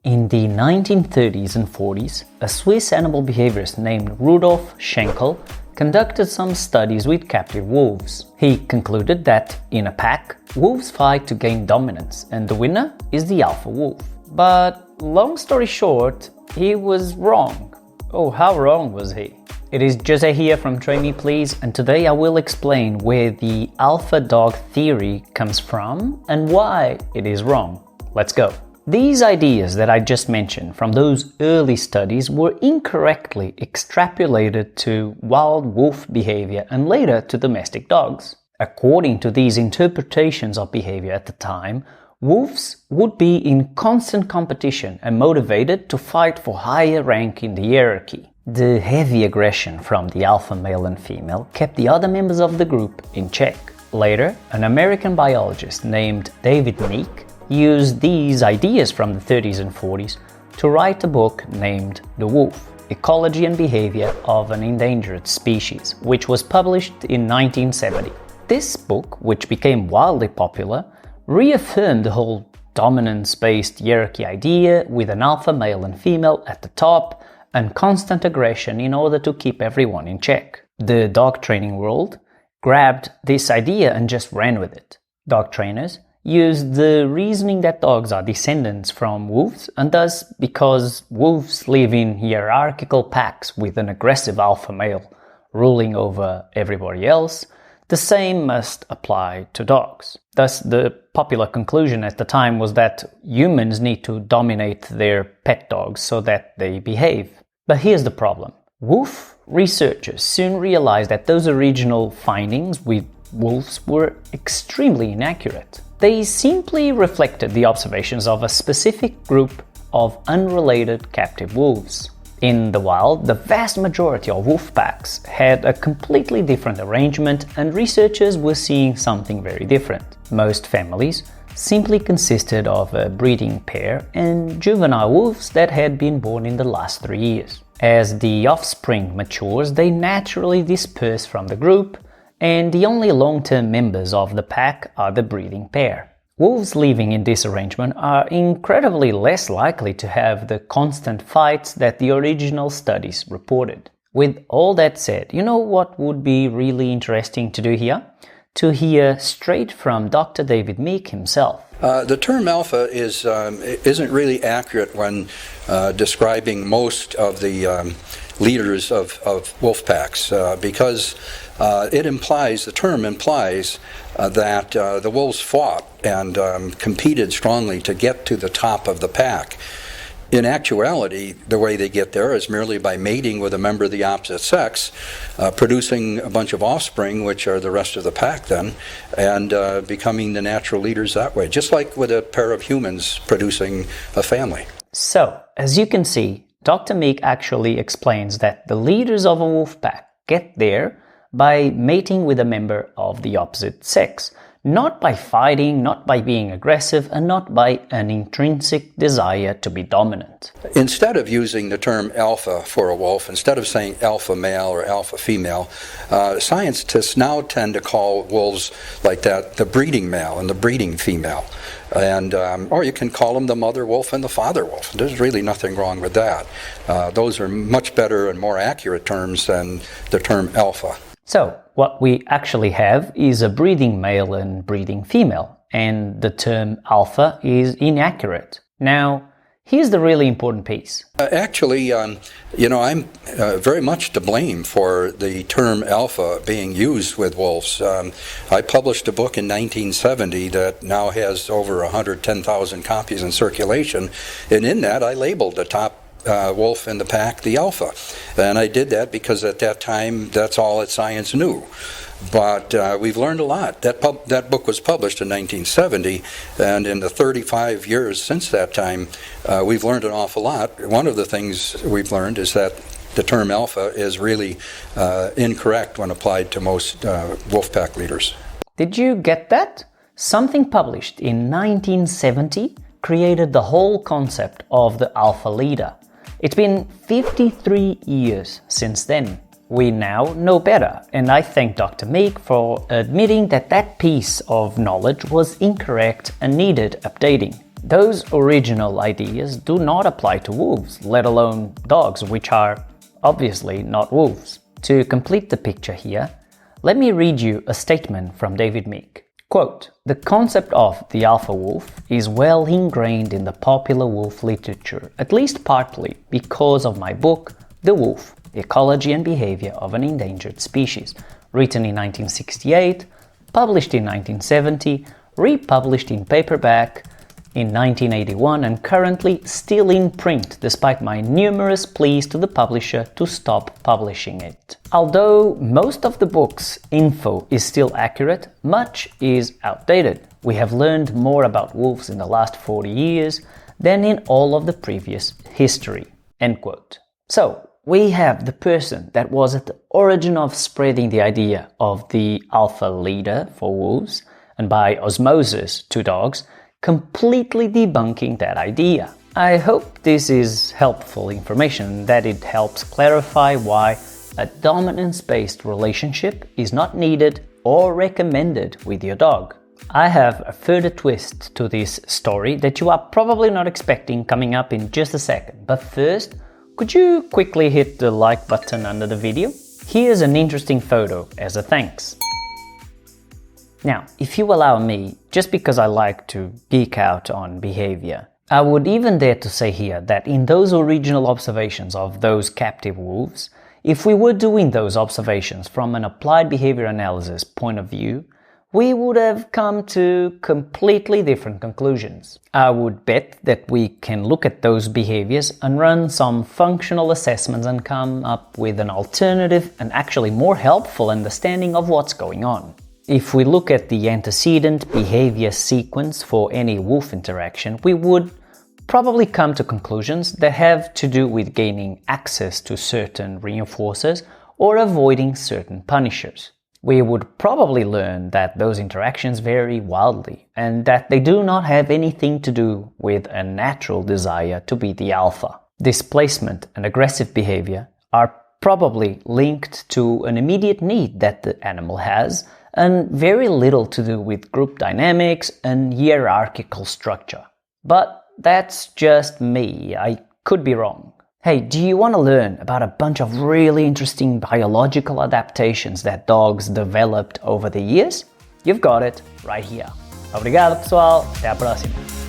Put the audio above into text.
In the 1930s and 40s, a Swiss animal behaviorist named Rudolf Schenkel conducted some studies with captive wolves. He concluded that, in a pack, wolves fight to gain dominance and the winner is the alpha wolf. But, long story short, he was wrong. Oh, how wrong was he? It is Jose here from Train Me Please, and today I will explain where the alpha dog theory comes from and why it is wrong. Let's go. These ideas that I just mentioned from those early studies were incorrectly extrapolated to wild wolf behavior and later to domestic dogs. According to these interpretations of behavior at the time, wolves would be in constant competition and motivated to fight for higher rank in the hierarchy. The heavy aggression from the alpha male and female kept the other members of the group in check. Later, an American biologist named David Meek used these ideas from the 30s and 40s to write a book named The Wolf: Ecology and Behavior of an Endangered Species, which was published in 1970. This book, which became wildly popular, reaffirmed the whole dominance-based hierarchy idea with an alpha male and female at the top and constant aggression in order to keep everyone in check. The dog training world grabbed this idea and just ran with it. Dog trainers used the reasoning that dogs are descendants from wolves, and thus, because wolves live in hierarchical packs with an aggressive alpha male ruling over everybody else, the same must apply to dogs. Thus, the popular conclusion at the time was that humans need to dominate their pet dogs so that they behave. But here's the problem. Wolf researchers soon realized that those original findings with wolves were extremely inaccurate. They simply reflected the observations of a specific group of unrelated captive wolves. In the wild, the vast majority of wolf packs had a completely different arrangement, and researchers were seeing something very different. Most families simply consisted of a breeding pair and juvenile wolves that had been born in the last 3 years. As the offspring matures, they naturally disperse from the group, and the only long-term members of the pack are the breeding pair. Wolves living in this arrangement are incredibly less likely to have the constant fights that the original studies reported. With all that said, you know what would be really interesting to do here? To hear straight from Dr. David Meek himself. The term alpha isn't really accurate when describing most of the leaders of wolf packs because the term implies that the wolves fought and competed strongly to get to the top of the pack. In actuality, the way they get there is merely by mating with a member of the opposite sex, producing a bunch of offspring, which are the rest of the pack then, and becoming the natural leaders that way, just like with a pair of humans producing a family. So, as you can see, Dr. Meek actually explains that the leaders of a wolf pack get there by mating with a member of the opposite sex, not by fighting, not by being aggressive, and not by an intrinsic desire to be dominant. Instead of using the term alpha for a wolf, instead of saying alpha male or alpha female, scientists now tend to call wolves like that the breeding male and the breeding female. And or you can call them the mother wolf and the father wolf. There's really nothing wrong with that. Those are much better and more accurate terms than the term alpha. So, what we actually have is a breeding male and breeding female, and the term alpha is inaccurate. Now, here's the really important piece. Actually, I'm very much to blame for the term alpha being used with wolves. I published a book in 1970 that now has over 110,000 copies in circulation, and in that I labeled the top wolf in the pack the alpha. And I did that because at that time that's all that science knew. But we've learned a lot. That book was published in 1970, and in the 35 years since that time, we've learned an awful lot. One of the things we've learned is that the term alpha is really incorrect when applied to most wolf pack leaders. Did you get that? Something published in 1970 created the whole concept of the alpha leader. It's been 53 years since then. We now know better, and I thank Dr. Meek for admitting that that piece of knowledge was incorrect and needed updating. Those original ideas do not apply to wolves, let alone dogs, which are obviously not wolves. To complete the picture here, let me read you a statement from David Meek. Quote, "The concept of the alpha wolf is well ingrained in the popular wolf literature, at least partly because of my book, The Wolf, Ecology and Behavior of an Endangered Species," written in 1968, published in 1970, republished in paperback in 1981, and currently still in print despite my numerous pleas to the publisher to stop publishing it. Although most of the book's info is still accurate, much is outdated. We have learned more about wolves in the last 40 years than in all of the previous history." End quote. So, we have the person that was at the origin of spreading the idea of the alpha leader for wolves, and by osmosis to dogs, completely debunking that idea. I hope this is helpful information, that it helps clarify why a dominance-based relationship is not needed or recommended with your dog. I have a further twist to this story that you are probably not expecting coming up in just a second, but first, could you quickly hit the like button under the video? Here's an interesting photo as a thanks. Now, if you allow me, just because I like to geek out on behavior, I would even dare to say here that in those original observations of those captive wolves, if we were doing those observations from an applied behavior analysis point of view, we would have come to completely different conclusions. I would bet that we can look at those behaviors and run some functional assessments and come up with an alternative and actually more helpful understanding of what's going on. If we look at the antecedent behavior sequence for any wolf interaction, we would probably come to conclusions that have to do with gaining access to certain reinforcers or avoiding certain punishers. We would probably learn that those interactions vary wildly and that they do not have anything to do with a natural desire to be the alpha. Displacement and aggressive behavior are probably linked to an immediate need that the animal has, and very little to do with group dynamics and hierarchical structure. But that's just me, I could be wrong. Hey, do you want to learn about a bunch of really interesting biological adaptations that dogs developed over the years? You've got it right here. Obrigado, pessoal. Até a próxima.